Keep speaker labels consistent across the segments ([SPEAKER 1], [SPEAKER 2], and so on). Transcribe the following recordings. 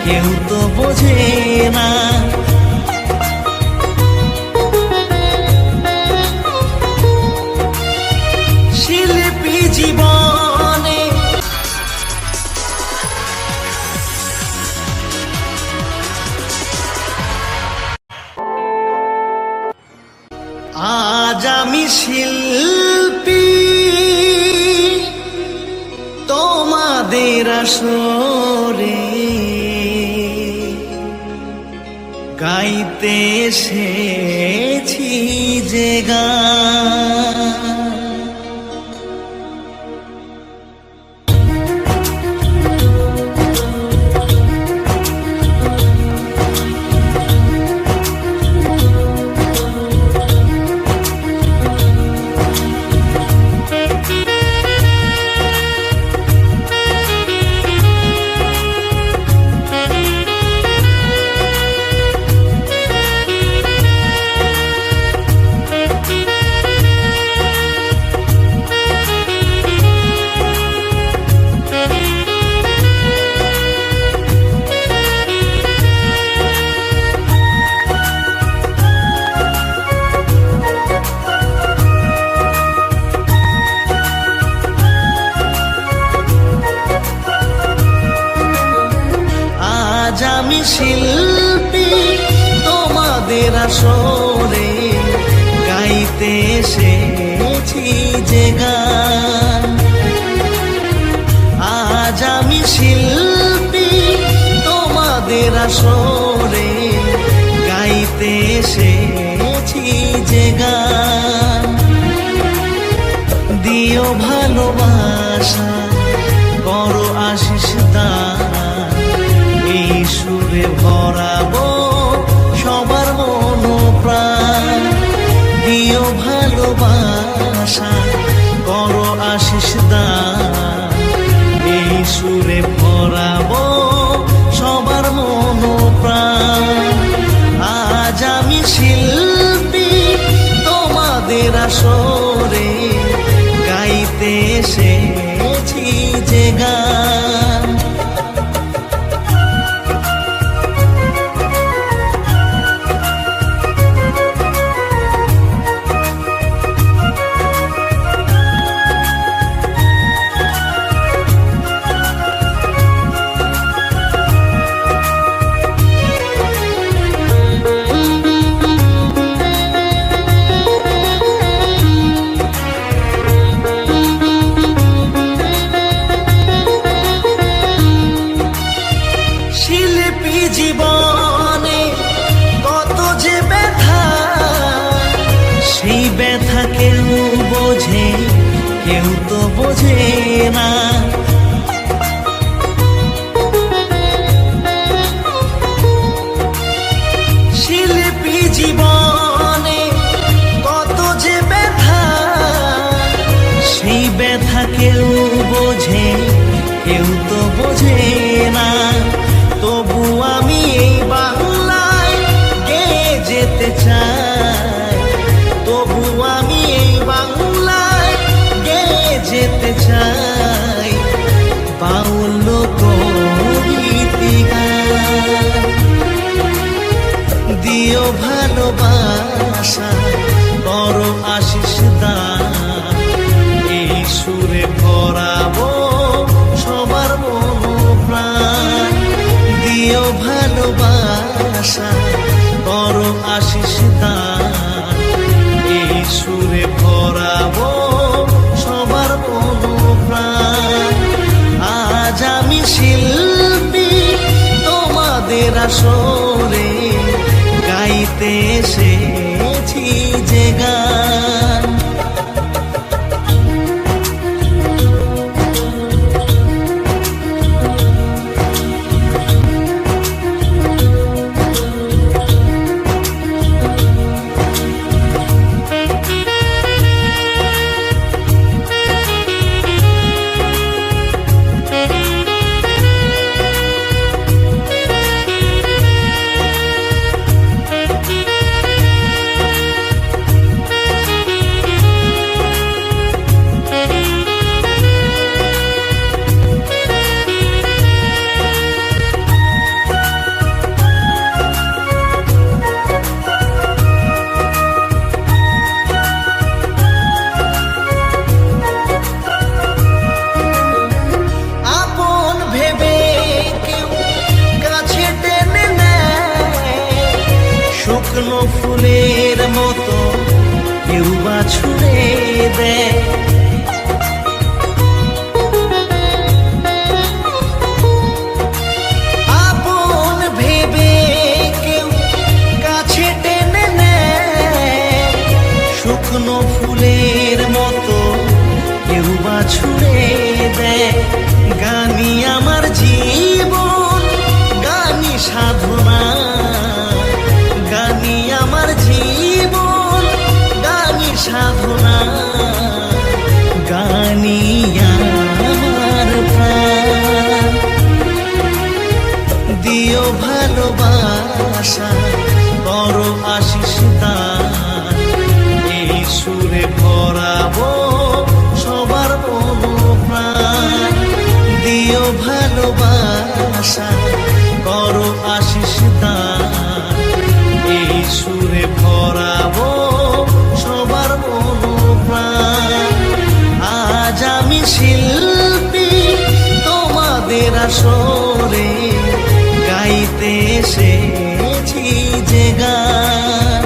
[SPEAKER 1] কেউ তো বোঝে না। শিল্পী জীবনে আজ আমি শিল্পী তোমাদের আসরে গাইতে এসেছি যে গান। আজ আমি শিল্পী তোমাদের আসরে গাইতে এসেছি যে গান। আজ আমি শিল্পী তোমাদের আসরে গাইতে এসেছি যে গান। দিও ভালোবাসা করো আশিস দান, এই সুরে ভরাবো সবার মন প্রাণ। দিও ভালোবাসা করো আশিস দান, এই সুরে ভরাবো সবার মন প্রাণ। আজ আমি শিল্পী তোমাদের আসরে গাইতে এসেছি যে গান। শিল্পী জীবনে কত যে ব্যথা, সেই ব্যথা কেউ বোঝে কেউ তো বোঝে না। শিল্পী জীবনে কত যে ব্যথা, সেই ব্যথা কেউ বোঝে কেউ তো বোঝে না। তবু আমি এই বাংলায় গেয়ে যেতে চাই, তবু আমি এই বাংলায় গেয়ে যেতে চাই বাউল কবিতি গান। দিও ভালোবাসা করো আশিস দান, এই সুরে ভরাবো সবার মন প্রাণ। দিও ভালোবাসা করো আশিস দান, এই সুরে ভরাবো সবার মন প্রাণ। আজ আমি শিল্পী তোমাদের আসরে গাইতে এসেছি যে গান। শুকনো ফুলের মতো কেউ বা ছুঁড়ে দেয়। আপন ভেবে কেউ কাছে টেনে নেয়, শুকনো ফুলের মতো কেউ বা ছুঁড়ে দেয়। গানি আমার জীবন, গানি সাধনা, গানি আমার জীবন, গানি সাধনা, গানি আমার প্রাণ। দিও ভালোবাসা, করো আশিস দান, এই সুরে ভরাবো সবার মনোপ্রাণ। দিও ভালোবাসা, করো আশিস দান, এই সুরে ভরাবো সবার মনোপ্রাণ। আজ আমি শিল্পী তোমাদের আসরে, গাইতে এসেছি যে গান।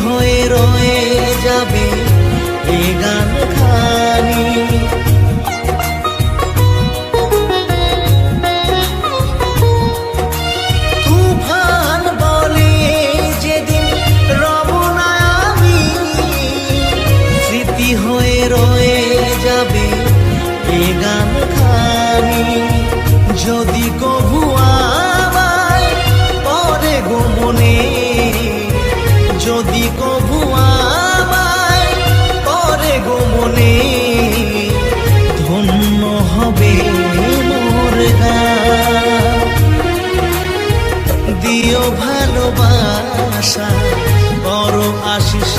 [SPEAKER 1] হয়ে রয়ে যাবে এ গান খানি। তুফান বলে যেদিন রব না আমি, স্মৃতি হয়ে রয়ে যাবে এ গান খানি। যদি কভু আমায় পরে গো মনে, যদি কভু আমায় পরে গো মনে, ধন্য হবে মোর গান। দিও ভালোবাসা, করো আশিস